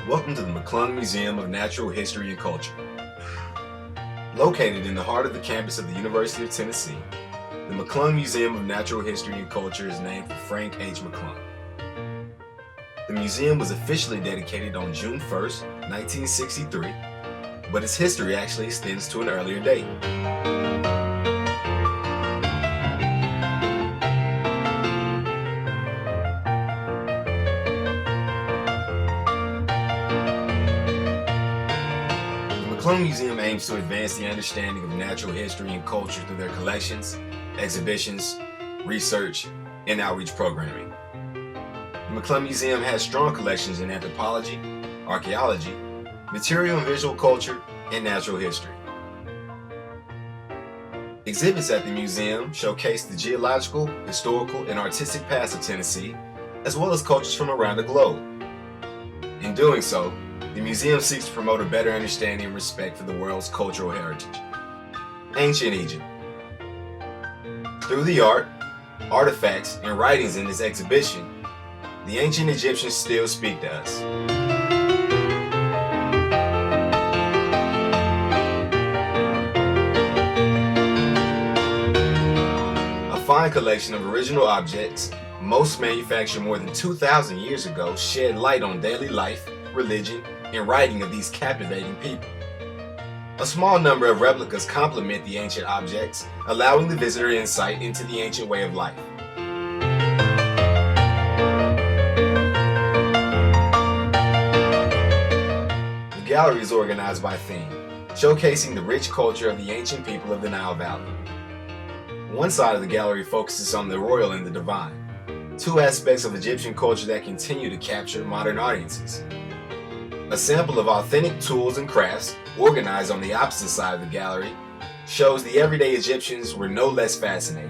Welcome to the McClung Museum of Natural History and Culture. Located in the heart of the campus of the University of Tennessee, the McClung Museum of Natural History and Culture is named for Frank H. McClung. The museum was officially dedicated on June 1st, 1963, but its history actually extends to an earlier date. The McClung Museum aims to advance the understanding of natural history and culture through their collections, exhibitions, research, and outreach programming. The McClung Museum has strong collections in anthropology, archaeology, material and visual culture, and natural history. Exhibits at the museum showcase the geological, historical, and artistic past of Tennessee, as well as cultures from around the globe. In doing so, the museum seeks to promote a better understanding and respect for the world's cultural heritage. Ancient Egypt. Through the art, artifacts, and writings in this exhibition, the ancient Egyptians still speak to us. A fine collection of original objects, most manufactured more than 2,000 years ago, shed light on daily life, religion, and writing of these captivating people. A small number of replicas complement the ancient objects, allowing the visitor insight into the ancient way of life. The gallery is organized by theme, showcasing the rich culture of the ancient people of the Nile Valley. One side of the gallery focuses on the royal and the divine, two aspects of Egyptian culture that continue to capture modern audiences. A sample of authentic tools and crafts, organized on the opposite side of the gallery, shows the everyday Egyptians were no less fascinating.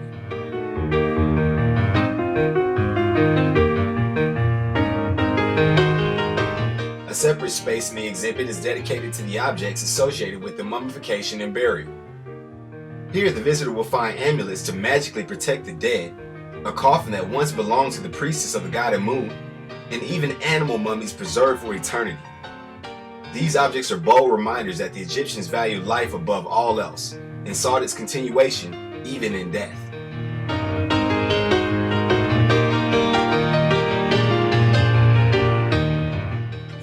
A separate space in the exhibit is dedicated to the objects associated with the mummification and burial. Here, the visitor will find amulets to magically protect the dead, a coffin that once belonged to the priestess of the god Amun, and even animal mummies preserved for eternity. These objects are bold reminders that the Egyptians valued life above all else and sought its continuation even in death.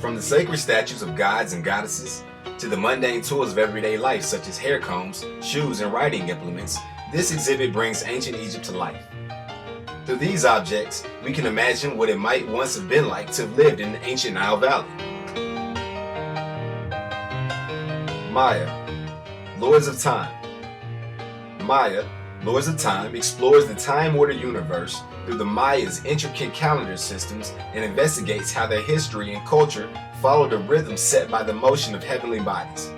From the sacred statues of gods and goddesses to the mundane tools of everyday life such as hair combs, shoes, and writing implements, this exhibit brings ancient Egypt to life. Through these objects, we can imagine what it might once have been like to have lived in the ancient Nile Valley. Maya, Lords of Time. Maya, Lords of Time explores the time-ordered universe through the Maya's intricate calendar systems and investigates how their history and culture follow the rhythm set by the motion of heavenly bodies.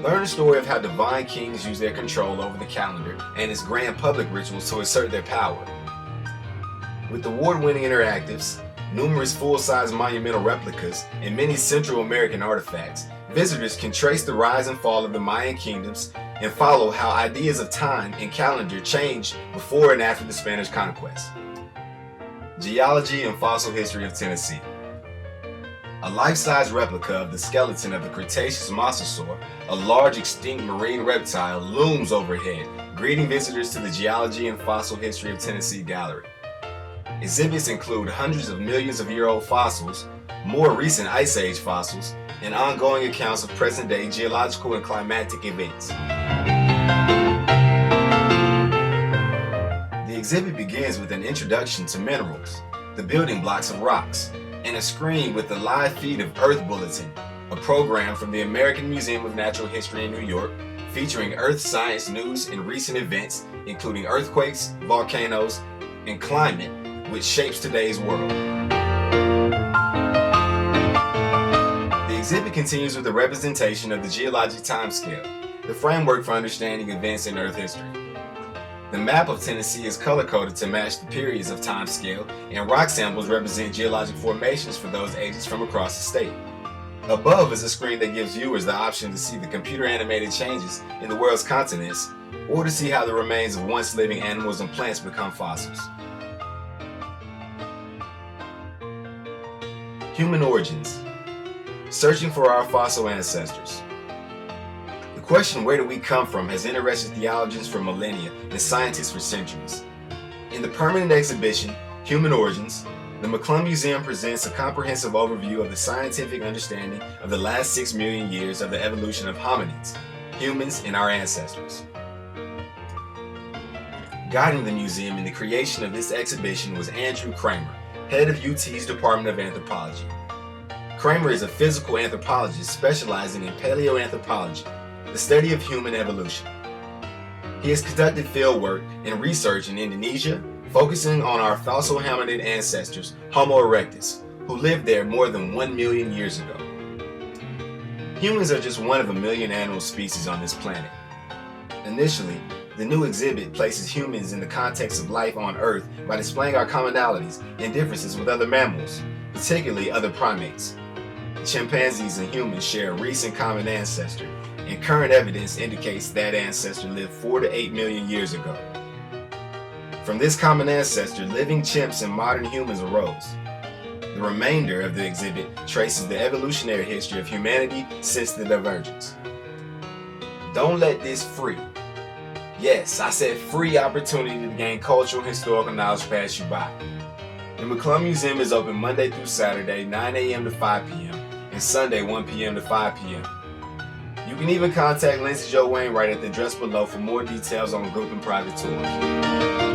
Learn the story of how divine kings use their control over the calendar and its grand public rituals to assert their power. With award-winning interactives, numerous full-size monumental replicas, and many Central American artifacts, visitors can trace the rise and fall of the Mayan kingdoms and follow how ideas of time and calendar changed before and after the Spanish conquest. Geology and Fossil History of Tennessee. A life-size replica of the skeleton of the Cretaceous mosasaur, a large extinct marine reptile, looms overhead, greeting visitors to the Geology and Fossil History of Tennessee Gallery. Exhibits include hundreds of millions of year-old fossils, more recent Ice Age fossils, and ongoing accounts of present-day geological and climatic events. The exhibit begins with an introduction to minerals, the building blocks of rocks, and a screen with the live feed of Earth Bulletin, a program from the American Museum of Natural History in New York featuring earth science news and recent events including earthquakes, volcanoes, and climate, which shapes today's world. The exhibit continues with a representation of the geologic timescale, the framework for understanding events in Earth history. The map of Tennessee is color-coded to match the periods of time scale, and rock samples represent geologic formations for those ages from across the state. Above is a screen that gives viewers the option to see the computer-animated changes in the world's continents, or to see how the remains of once living animals and plants become fossils. Human origins. searching for our fossil ancestors. The question, where do we come from, has interested theologians for millennia and scientists for centuries. In the permanent exhibition, Human Origins, the McClung Museum presents a comprehensive overview of the scientific understanding of the last 6 million years of the evolution of hominids, humans, and our ancestors. Guiding the museum in the creation of this exhibition was Andrew Kramer, head of UT's Department of Anthropology. Kramer is a physical anthropologist specializing in paleoanthropology, the study of human evolution. He has conducted field work and research in Indonesia, focusing on our fossil hominid ancestors, Homo erectus, who lived there more than 1 million years ago. Humans are just one of a million animal species on this planet. Initially, the new exhibit places humans in the context of life on Earth by displaying our commonalities and differences with other mammals, particularly other primates. Chimpanzees and humans share a recent common ancestor, and current evidence indicates that ancestor lived 4 to 8 million years ago. From this common ancestor, living chimps and modern humans arose. The remainder of the exhibit traces the evolutionary history of humanity since the divergence. Don't let this free, yes, I said free, opportunity to gain cultural and historical knowledge pass you by. The McClung Museum is open Monday through Saturday, 9 a.m. to 5 p.m. and Sunday, 1 p.m. to 5 p.m. You can even contact Lindsay Joe Wainwright at the address below for more details on group and private tours.